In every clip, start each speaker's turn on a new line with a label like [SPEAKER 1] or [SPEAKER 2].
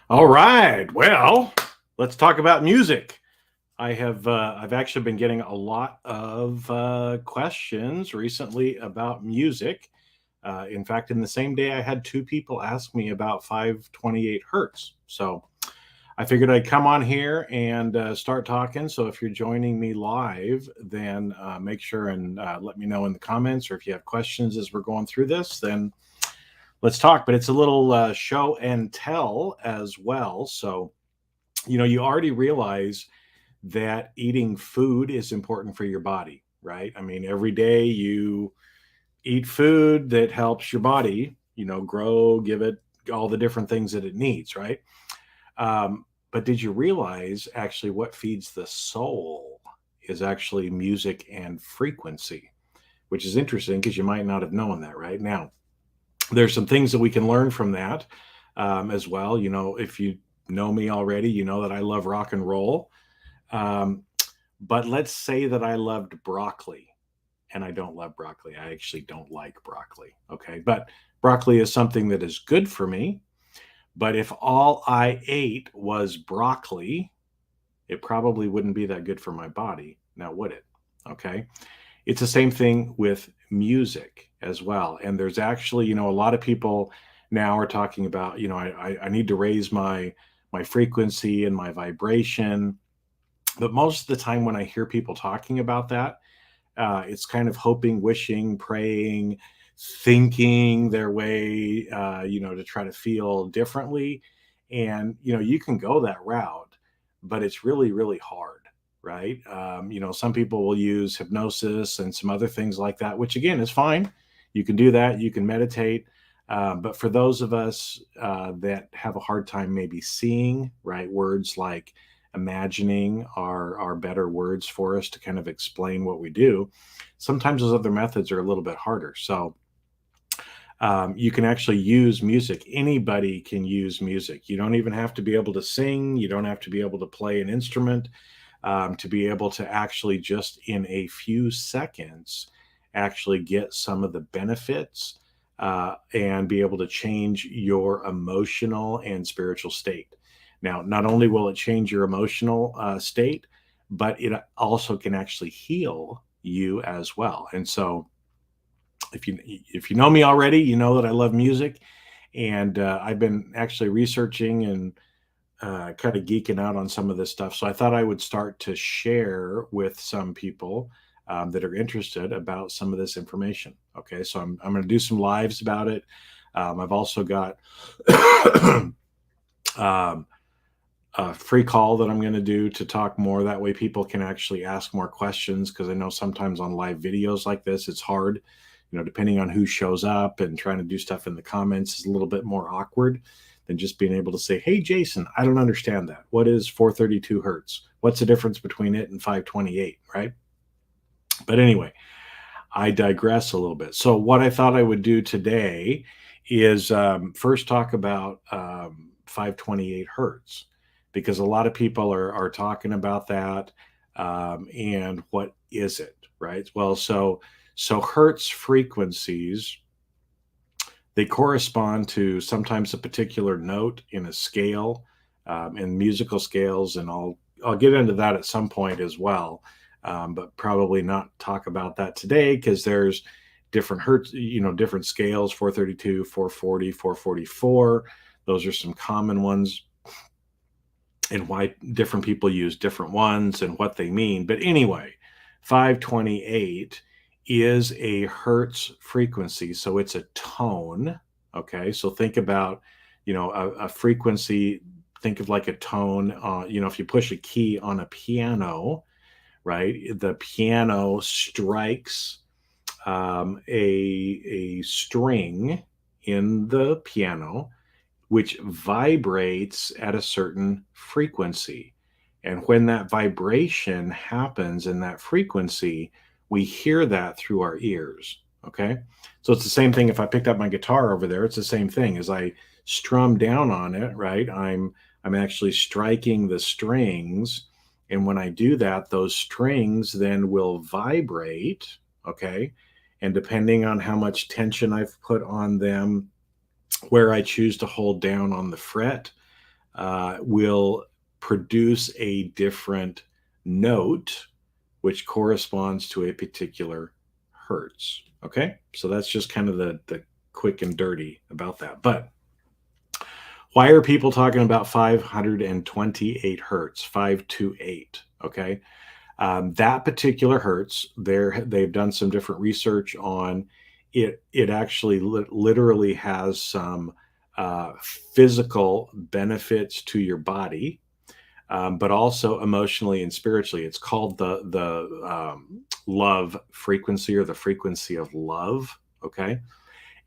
[SPEAKER 1] All right. Well, let's talk about music. I've actually been getting a lot of questions recently about music. In fact, in the same day, I had two people ask me about 528 hertz. So I figured I'd come on here and start talking. So if you're joining me live, then make sure and let me know in the comments, or if you have questions as we're going through this, then let's talk. But it's a little show and tell as well. So you already realize that eating food is important for your body, right? I mean, every day you eat food that helps your body, grow, give it all the different things that it needs, right? But did you realize actually what feeds the soul is actually music and frequency, which is interesting because you might not have known that, right? Now, there's some things that we can learn from that as well. If you know me already, you know that I love rock and roll. Um, but let's say that I loved broccoli and I don't love broccoli. I actually don't like broccoli. Okay. But broccoli is something that is good for me. But if all I ate was broccoli, it probably wouldn't be that good for my body. Now, would it? Okay. It's the same thing with music as well. And there's actually, a lot of people now are talking about, I need to raise my frequency and my vibration. But most of the time when I hear people talking about that, it's kind of hoping, wishing, praying, thinking their way, to try to feel differently. And, you can go that route, but it's really, really hard, right? Some people will use hypnosis and some other things like that, which again is fine. You can do that, you can meditate. But for those of us that have a hard time maybe seeing, right, words like imagining are better words for us to kind of explain what we do. Sometimes those other methods are a little bit harder. So you can actually use music. Anybody can use music. You don't even have to be able to sing. You don't have to be able to play an instrument to be able to actually just in a few seconds actually get some of the benefits and be able to change your emotional and spiritual state. Now, not only will it change your emotional state, but it also can actually heal you as well. And so, if you know me already, you know that I love music, and I've been actually researching and kind of geeking out on some of this stuff. So I thought I would start to share with some people that are interested about some of this information. Okay, so I'm going to do some lives about it. I've also got um, a free call that I'm going to do to talk more. That way, people can actually ask more questions because I know sometimes on live videos like this, it's hard. Depending on who shows up and trying to do stuff in the comments is a little bit more awkward than just being able to say, "Hey, Jason, I don't understand that. What is 432 hertz? What's the difference between it and 528?" Right? But anyway, I digress a little bit. So, what I thought I would do today is first talk about 528 hertz because a lot of people are talking about that. And what is it, right? Well, so hertz frequencies, they correspond to sometimes a particular note in a scale, in musical scales, and I'll get into that at some point as well, but probably not talk about that today because there's different hertz, different scales: 432, 440, 444. Those are some common ones, and why different people use different ones and what they mean. But anyway, 528 is a hertz frequency, so it's a tone. Okay, so think about a frequency. Think of like a tone. If you push a key on a piano, right, the piano strikes a string in the piano, which vibrates at a certain frequency. And when that vibration happens in that frequency, we hear that through our ears. Okay. So it's the same thing. If I picked up my guitar over there, it's the same thing as I strum down on it, right? I'm actually striking the strings. And when I do that, those strings then will vibrate. Okay. And depending on how much tension I've put on them, where I choose to hold down on the fret, will produce a different note, which corresponds to a particular hertz. Okay, so that's just kind of the quick and dirty about that. But why are people talking about 528 hertz, 528? Okay, that particular hertz, they've done some different research on it. It actually literally has some physical benefits to your body, but also emotionally and spiritually. It's called the love frequency, or the frequency of love. Okay,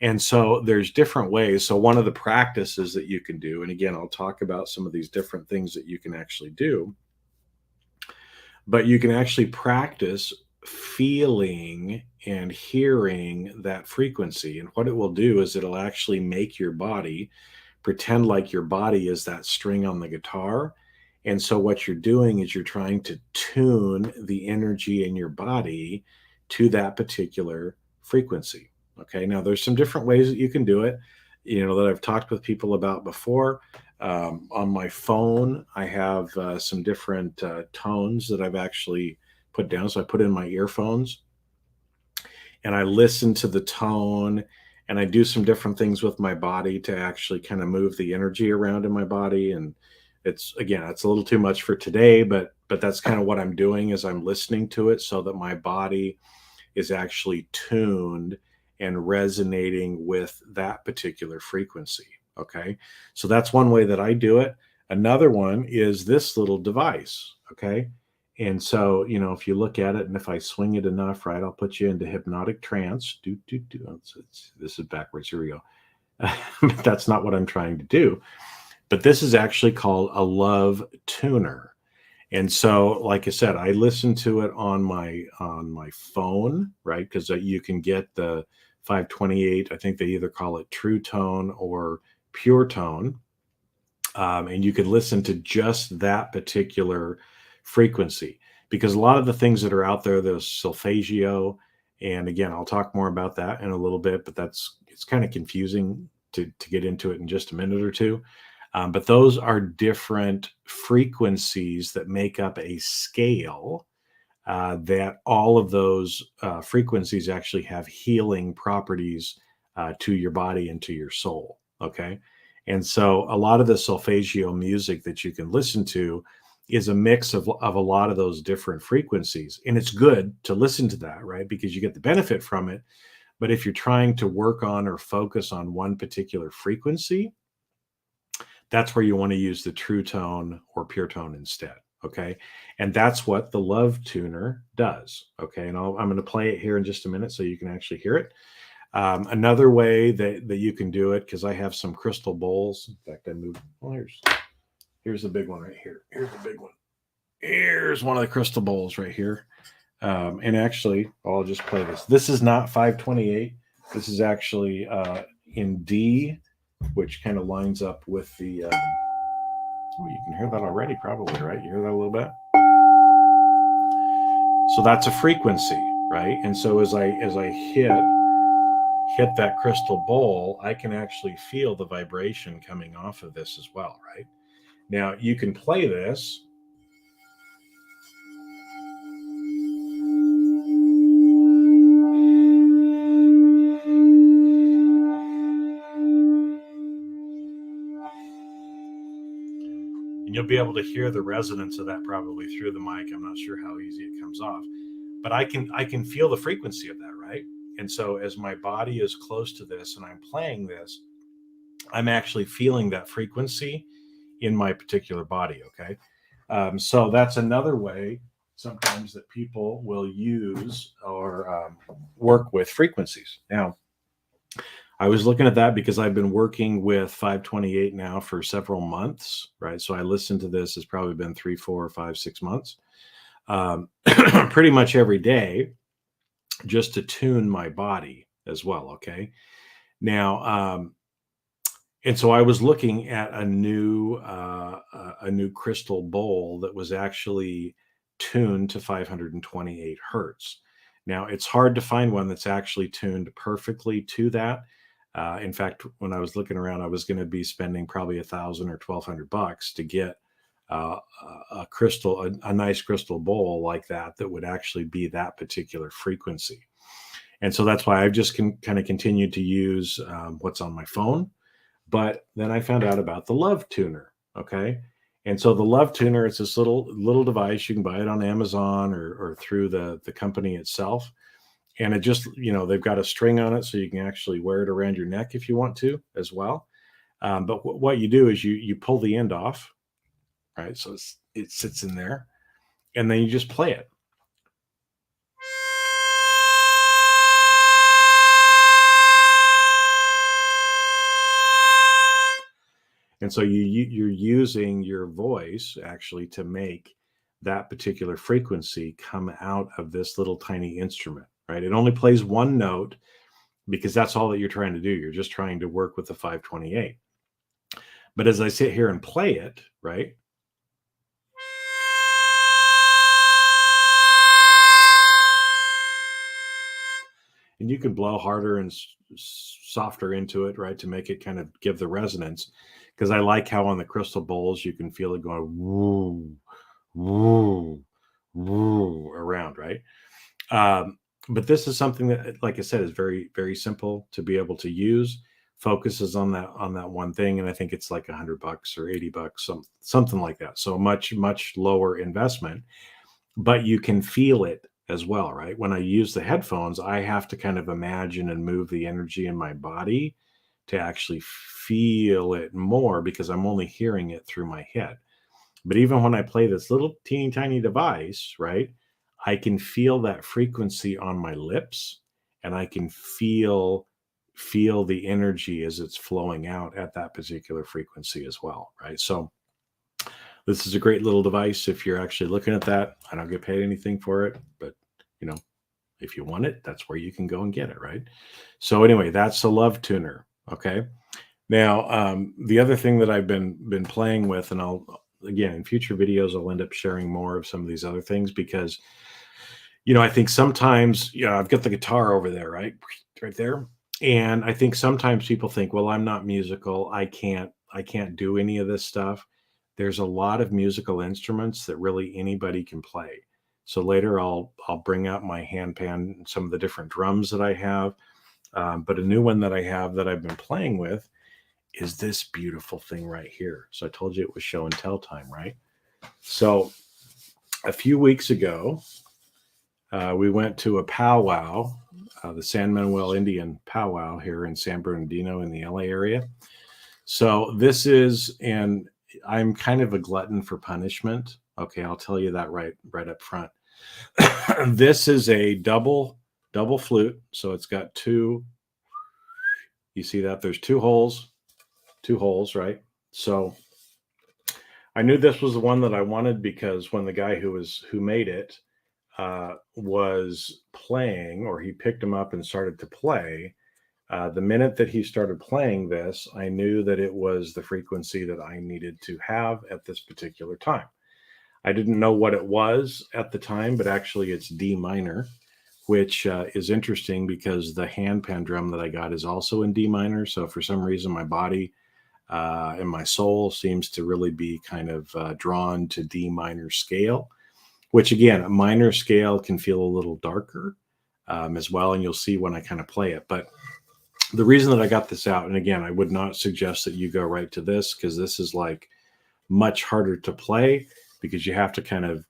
[SPEAKER 1] and so there's different ways. So one of the practices that you can do, and again, I'll talk about some of these different things that you can actually do, but you can actually practice feeling and hearing that frequency. And what it will do is it'll actually make your body pretend like your body is that string on the guitar. And so what you're doing is you're trying to tune the energy in your body to that particular frequency. Okay. Now there's some different ways that you can do it, that I've talked with people about before. On my phone, I have some different tones that I've actually put down. So I put in my earphones and I listen to the tone, and I do some different things with my body to actually kind of move the energy around in my body. And it's a little too much for today, but that's kind of what I'm doing, is I'm listening to it so that my body is actually tuned and resonating with that particular frequency. Okay. So that's one way that I do it. Another one is this little device. Okay. And so, if you look at it, and if I swing it enough, right, I'll put you into hypnotic trance. This is backwards. Here we go. But that's not what I'm trying to do. But this is actually called a love tuner. And so, like I said, I listen to it on my phone, right? Because you can get the 528. I think they either call it True Tone or Pure Tone, and you can listen to just that particular frequency. Because a lot of the things that are out there, there's solfeggio, and again, I'll talk more about that in a little bit. But it's kind of confusing to get into it in just a minute or two. But those are different frequencies that make up a scale, that all of those frequencies actually have healing properties to your body and to your soul. Okay. And so a lot of the solfeggio music that you can listen to is a mix of a lot of those different frequencies. And it's good to listen to that, right? Because you get the benefit from it. But if you're trying to work on or focus on one particular frequency, that's where you want to use the True Tone or Pure Tone instead. Okay. And that's what the Love Tuner does. Okay. And I'm going to play it here in just a minute so you can actually hear it. Another way that you can do it, because I have some crystal bowls. In fact, I moved. Well, here's the big one right here. Here's the big one. Here's one of the crystal bowls right here. And actually, I'll just play this. This is not 528. This is actually in D, which kind of lines up with the. You can hear that already, probably, right? You hear that a little bit. So that's a frequency, right? And so as I hit that crystal bowl, I can actually feel the vibration coming off of this as well, right? Now you can play this. And you'll be able to hear the resonance of that probably through the mic. I'm not sure how easy it comes off, but I can feel the frequency of that, right? And so as my body is close to this and I'm playing this, I'm actually feeling that frequency in my particular body. Okay. So that's another way sometimes that people will use or work with frequencies. Now, I was looking at that because I've been working with 528 now for several months, right? So I listened to this, it's probably been 3, 4, 5, 6 months, pretty much every day, just to tune my body as well. Okay. Now, and so I was looking at a new crystal bowl that was actually tuned to 528 hertz. Now it's hard to find one that's actually tuned perfectly to that. In fact, when I was looking around, I was going to be spending probably $1,000 or $1,200 to get uh, a crystal, a nice crystal bowl like that that would actually be that particular frequency. And so that's why I've just kind of continued to use what's on my phone. But then I found out about the Love Tuner. Okay. And so the Love Tuner, it's this little device. You can buy it on Amazon or through the company itself. And it just, they've got a string on it so you can actually wear it around your neck if you want to as well. But what you do is you pull the end off, right? So it sits in there, and then you just play it. And so you're using your voice actually to make that particular frequency come out of this little tiny instrument, right? It only plays one note because that's all that you're trying to do. You're just trying to work with the 528. But as I sit here and play it, right? And you can blow harder and softer into it, right, to make it kind of give the resonance. Because I like how on the crystal bowls you can feel it going woo, woo, woo around, right? But this is something that, like I said, is very, very simple to be able to use. Focuses on that one thing, and I think it's like $100 or $80, something like that. So much lower investment, but you can feel it as well, right? When I use the headphones, I have to kind of imagine and move the energy in my body to actually feel it more because I'm only hearing it through my head. But even when I play this little teeny tiny device, right, I can feel that frequency on my lips, and I can feel the energy as it's flowing out at that particular frequency as well, right? So this is a great little device if you're actually looking at that. I don't get paid anything for it, but if you want it, that's where you can go and get it, right? So anyway, that's the Love Tuner. Okay. Now, the other thing that I've been playing with, and I'll again in future videos, I'll end up sharing more of some of these other things because I think sometimes, I've got the guitar over there, right there, and I think sometimes people think, well, I'm not musical, I can't do any of this stuff. There's a lot of musical instruments that really anybody can play. So later I'll bring out my handpan, some of the different drums that I have. But a new one that I have that I've been playing with is this beautiful thing right here. So I told you it was show and tell time, right? So a few weeks ago, we went to a powwow, the San Manuel Indian powwow here in San Bernardino in the LA area. So this is, and I'm kind of a glutton for punishment. Okay, I'll tell you that right up front. This is a double flute. So it's got two, you see that there's two holes, right? So I knew this was the one that I wanted because when the guy who made it was playing, or he picked him up and started to play, the minute that he started playing this, I knew that it was the frequency that I needed to have at this particular time. I didn't know what it was at the time, but actually it's D minor, which is interesting because the handpan drum that I got is also in D minor. So for some reason, my body and my soul seems to really be kind of drawn to D minor scale, which again, a minor scale can feel a little darker as well. And you'll see when I kind of play it. But the reason that I got this out, and again, I would not suggest that you go right to this because this is like much harder to play because you have to kind of,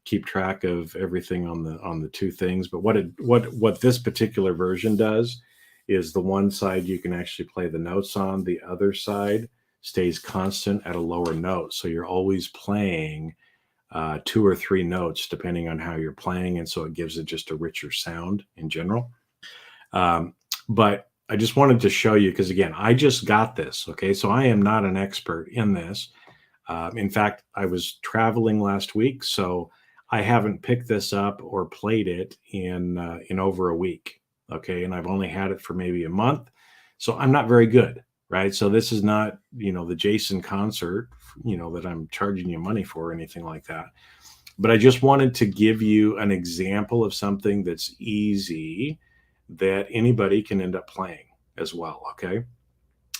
[SPEAKER 1] keep track of everything on the two things. But what this particular version does is the one side you can actually play the notes on, the other side stays constant at a lower note. So you're always playing 2 or 3 notes depending on how you're playing. And so it gives it just a richer sound in general. But I just wanted to show you, because again, I just got this. Okay. So I am not an expert in this. In fact, I was traveling last week, so I haven't picked this up or played it in over a week. Okay. And I've only had it for maybe a month. So I'm not very good. Right. So this is not, the Jason concert, that I'm charging you money for or anything like that. But I just wanted to give you an example of something that's easy that anybody can end up playing. as well. Okay.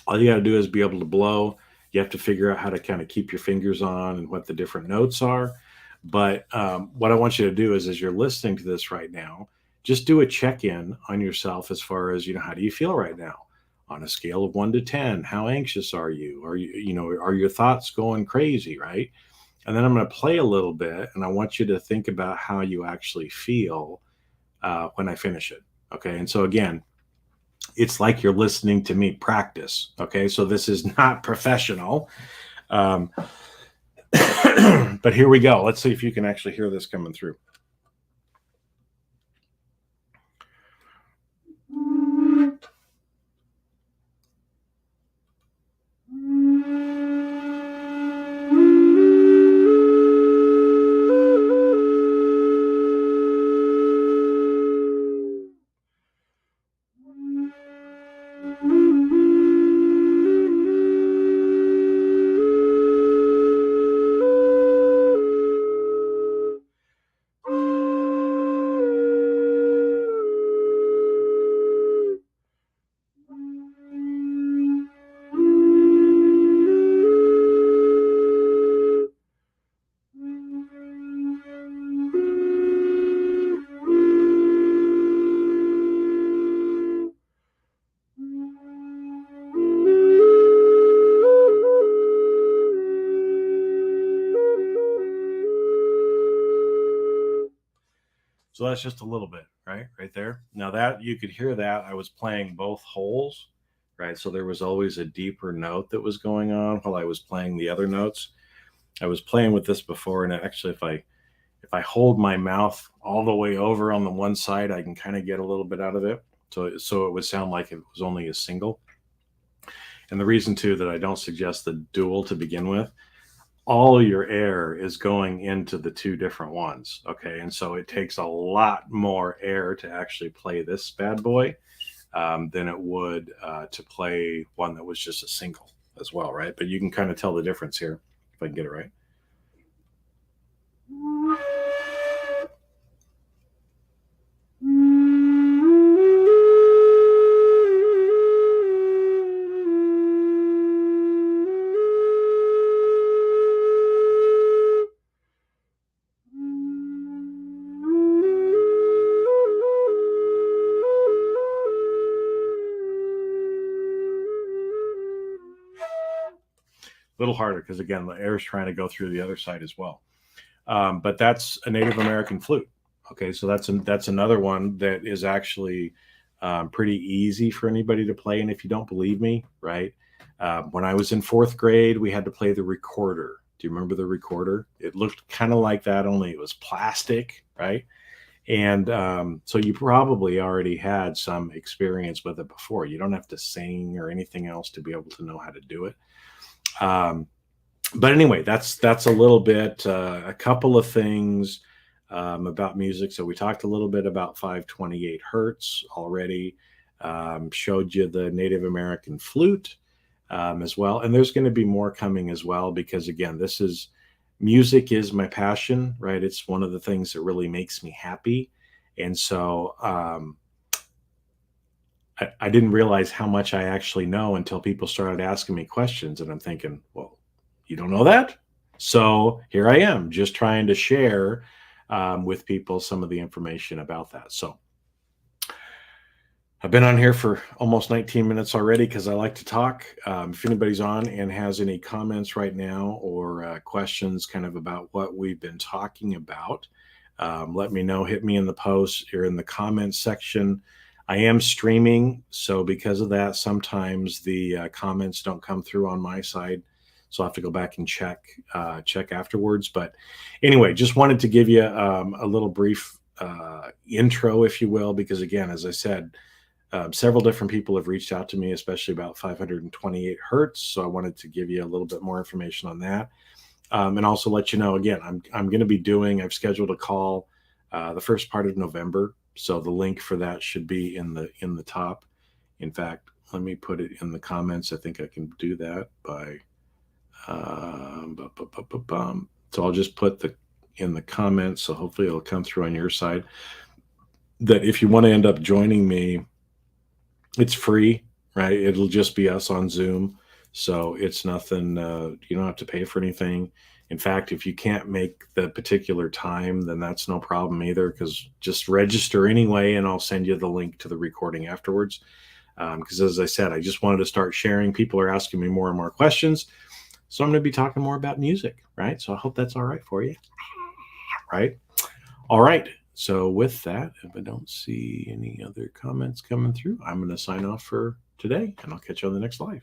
[SPEAKER 1] All you got to do is be able to blow. You have to figure out how to kind of keep your fingers on and what the different notes are. But what I want you to do is, as you're listening to this right now, just do a check in on yourself as far as, how do you feel right now? On a scale of 1 to 10, how anxious are you? Are your thoughts going crazy, right? And then I'm going to play a little bit, and I want you to think about how you actually feel when I finish it. Okay. And so, again, it's like you're listening to me practice. Okay. So this is not professional. Um, but here we go. Let's see if you can actually hear this coming through. So that's just a little bit, right there. Now that you could hear that, I was playing both holes, right? So there was always a deeper note that was going on while I was playing the other notes. I was playing with this before, and actually, if I hold my mouth all the way over on the one side, I can kind of get a little bit out of it. So it would sound like it was only a single. And the reason too that I don't suggest the dual to begin with, all your air is going into the two different ones. Okay. And so it takes a lot more air to actually play this bad boy than it would to play one that was just a single as well. Right. But you can kind of tell the difference here if I can get it right. A little harder because, again, the air is trying to go through the other side as well. But that's a Native American flute. Okay, so that's another one that is actually pretty easy for anybody to play. And if you don't believe me, right, when I was in fourth grade, we had to play the recorder. Do you remember the recorder? It looked kind of like that, only it was plastic, right? And so you probably already had some experience with it before. You don't have to sing or anything else to be able to know how to do it. But anyway, that's a little bit, a couple of things about music. So we talked a little bit about 528 hertz already. Showed you the Native American flute as well, and there's going to be more coming as well because, again, music is my passion, right? It's one of the things that really makes me happy, and so I didn't realize how much I actually know until people started asking me questions, and I'm thinking, well, you don't know that? So here I am, just trying to share with people some of the information about that. So I've been on here for almost 19 minutes already because I like to talk. If anybody's on and has any comments right now or questions kind of about what we've been talking about, let me know. Hit me in the post or in the comments section. I am streaming, so because of that, sometimes the comments don't come through on my side. So I'll have to go back and check afterwards. But anyway, just wanted to give you a little brief intro, if you will, because, again, as I said, several different people have reached out to me, especially about 528 hertz. So I wanted to give you a little bit more information on that, and also let you know, again, I'm going to be I've scheduled a call the first part of November. So the link for that should be in the top. In fact, let me put it in the comments. I think I can do that by. So I'll just put in the comments. So hopefully it'll come through on your side. That if you want to end up joining me, it's free, right? It'll just be us on Zoom. So it's nothing, you don't have to pay for anything. In fact, if you can't make the particular time, then that's no problem either, because just register anyway, and I'll send you the link to the recording afterwards. Because as I said, I just wanted to start sharing. People are asking me more and more questions. So I'm going to be talking more about music, right? So I hope that's all right for you, right? All right. So with that, if I don't see any other comments coming through, I'm going to sign off for today, and I'll catch you on the next live.